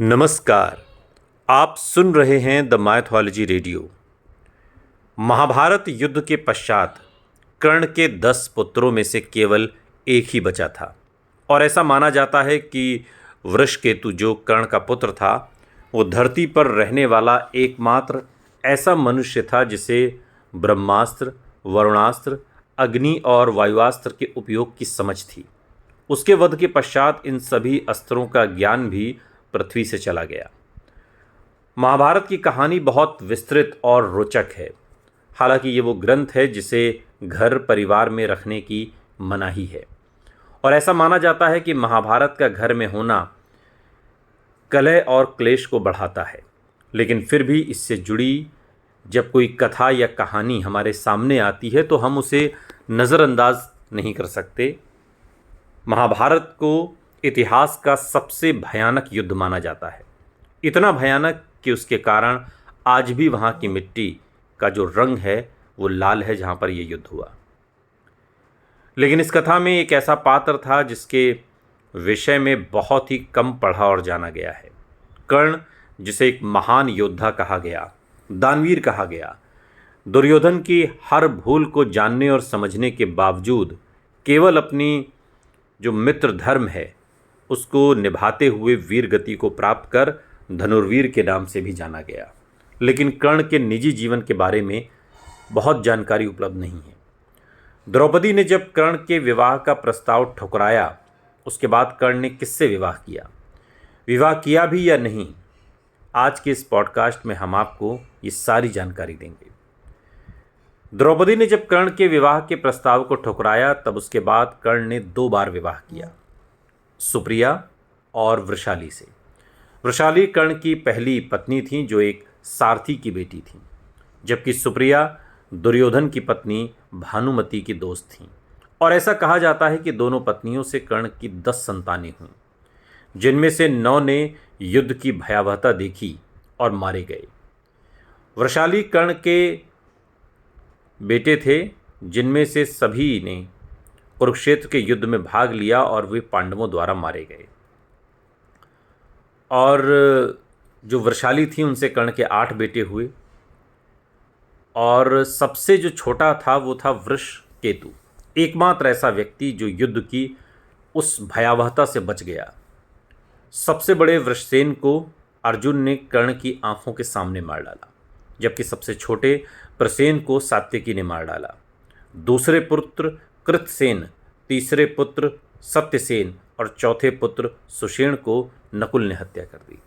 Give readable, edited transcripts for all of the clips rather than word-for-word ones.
नमस्कार। आप सुन रहे हैं द माइथोलॉजी रेडियो। महाभारत युद्ध के पश्चात कर्ण के 10 पुत्रों में से केवल एक ही बचा था और ऐसा माना जाता है कि वृषकेतु जो कर्ण का पुत्र था वो धरती पर रहने वाला एकमात्र ऐसा मनुष्य था जिसे ब्रह्मास्त्र, वरुणास्त्र, अग्नि और वायुआस्त्र के उपयोग की समझ थी। उसके वध के पश्चात इन सभी अस्त्रों का ज्ञान भी पृथ्वी से चला गया। महाभारत की कहानी बहुत विस्तृत और रोचक है। हालांकि ये वो ग्रंथ है जिसे घर परिवार में रखने की मनाही है और ऐसा माना जाता है कि महाभारत का घर में होना कलह और क्लेश को बढ़ाता है। लेकिन फिर भी इससे जुड़ी जब कोई कथा या कहानी हमारे सामने आती है तो हम उसे नज़रअंदाज नहीं कर सकते। महाभारत को इतिहास का सबसे भयानक युद्ध माना जाता है। इतना भयानक कि उसके कारण आज भी वहाँ की मिट्टी का जो रंग है वो लाल है जहाँ पर ये युद्ध हुआ। लेकिन इस कथा में एक ऐसा पात्र था जिसके विषय में बहुत ही कम पढ़ा और जाना गया है। कर्ण, जिसे एक महान योद्धा कहा गया, दानवीर कहा गया, दुर्योधन की हर भूल को जानने और समझने के बावजूद केवल अपनी जो मित्र धर्म है उसको निभाते हुए वीर गति को प्राप्त कर धनुर्वीर के नाम से भी जाना गया। लेकिन कर्ण के निजी जीवन के बारे में बहुत जानकारी उपलब्ध नहीं है। द्रौपदी ने जब कर्ण के विवाह का प्रस्ताव ठुकराया उसके बाद कर्ण ने किससे विवाह किया भी या नहीं, आज के इस पॉडकास्ट में हम आपको ये सारी जानकारी देंगे। द्रौपदी ने जब कर्ण के विवाह के प्रस्ताव को ठुकराया तब उसके बाद कर्ण ने 2 बार विवाह किया, सुप्रिया और वृषाली से। वृषाली कर्ण की पहली पत्नी थी जो एक सारथी की बेटी थी, जबकि सुप्रिया दुर्योधन की पत्नी भानुमति की दोस्त थीं। और ऐसा कहा जाता है कि दोनों पत्नियों से कर्ण की 10 संतानें हुईं, जिनमें से 9 ने युद्ध की भयावहता देखी और मारे गए। वृषाली कर्ण के बेटे थे जिनमें से सभी ने कुरुक्षेत्र के युद्ध में भाग लिया और वे पांडवों द्वारा मारे गए। और जो वृषाली थी उनसे कर्ण के 8 बेटे हुए और सबसे जो छोटा था वो था वृषकेतु, एकमात्र ऐसा व्यक्ति जो युद्ध की उस भयावहता से बच गया। सबसे बड़े वृषसेन को अर्जुन ने कर्ण की आंखों के सामने मार डाला, जबकि सबसे छोटे प्रसेन को सात्यकी ने मार डाला। दूसरे पुत्र कृतसेन, तीसरे पुत्र सत्यसेन और चौथे पुत्र सुषेण को नकुल ने हत्या कर दी।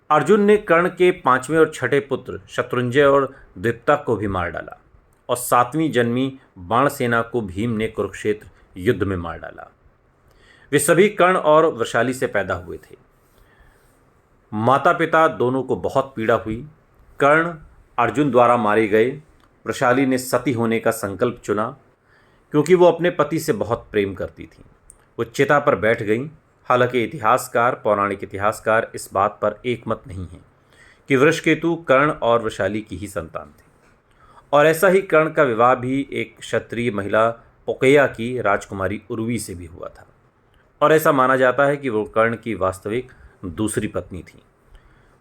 अर्जुन ने कर्ण के 5वें और 6ठे पुत्र शत्रुंजय और द्विपता को भी मार डाला और 7वीं जन्मी बाणसेना को भीम ने कुरुक्षेत्र युद्ध में मार डाला। वे सभी कर्ण और वृषाली से पैदा हुए थे। माता पिता दोनों को बहुत पीड़ा हुई। कर्ण अर्जुन द्वारा मारे गए। वृषाली ने सती होने का संकल्प चुना क्योंकि वो अपने पति से बहुत प्रेम करती थी। वो चिता पर बैठ गईं। हालांकि पौराणिक इतिहासकार इस बात पर एकमत नहीं हैं कि वृषकेतु कर्ण और वृषाली की ही संतान थे। और ऐसा ही कर्ण का विवाह भी एक क्षत्रिय महिला पोकैया की राजकुमारी उर्वी से भी हुआ था और ऐसा माना जाता है कि वो कर्ण की वास्तविक दूसरी पत्नी थी।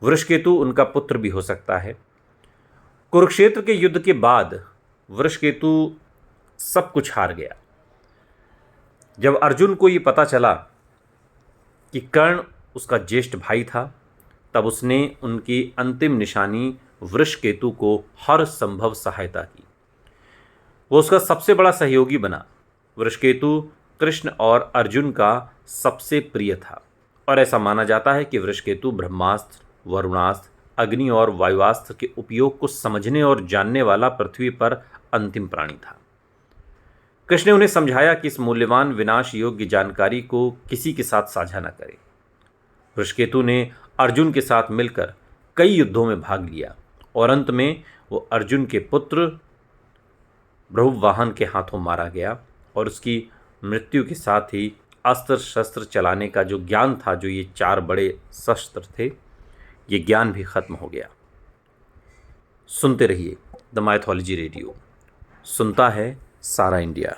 वृषकेतु उनका पुत्र भी हो सकता है। कुरुक्षेत्र के युद्ध के बाद वृषकेतु सब कुछ हार गया। जब अर्जुन को ये पता चला कि कर्ण उसका ज्येष्ठ भाई था तब उसने उनकी अंतिम निशानी वृषकेतु को हर संभव सहायता की। वो उसका सबसे बड़ा सहयोगी बना। वृषकेतु कृष्ण और अर्जुन का सबसे प्रिय था और ऐसा माना जाता है कि वृषकेतु ब्रह्मास्त्र, वरुणास्त्र, अग्नि और वायुआस्त्र के उपयोग को समझने और जानने वाला पृथ्वी पर अंतिम प्राणी था। कृष्ण ने उन्हें समझाया कि इस मूल्यवान विनाश योग्य जानकारी को किसी के साथ साझा न करें। वृषकेतु ने अर्जुन के साथ मिलकर कई युद्धों में भाग लिया और अंत में वो अर्जुन के पुत्र बहुवाहन के हाथों मारा गया और उसकी मृत्यु के साथ ही अस्त्र शस्त्र चलाने का जो ज्ञान था, जो ये 4 बड़े शस्त्र थे, ये ज्ञान भी खत्म हो गया। सुनते रहिए द माइथोलॉजी रेडियो। सुनता है सारा इंडिया।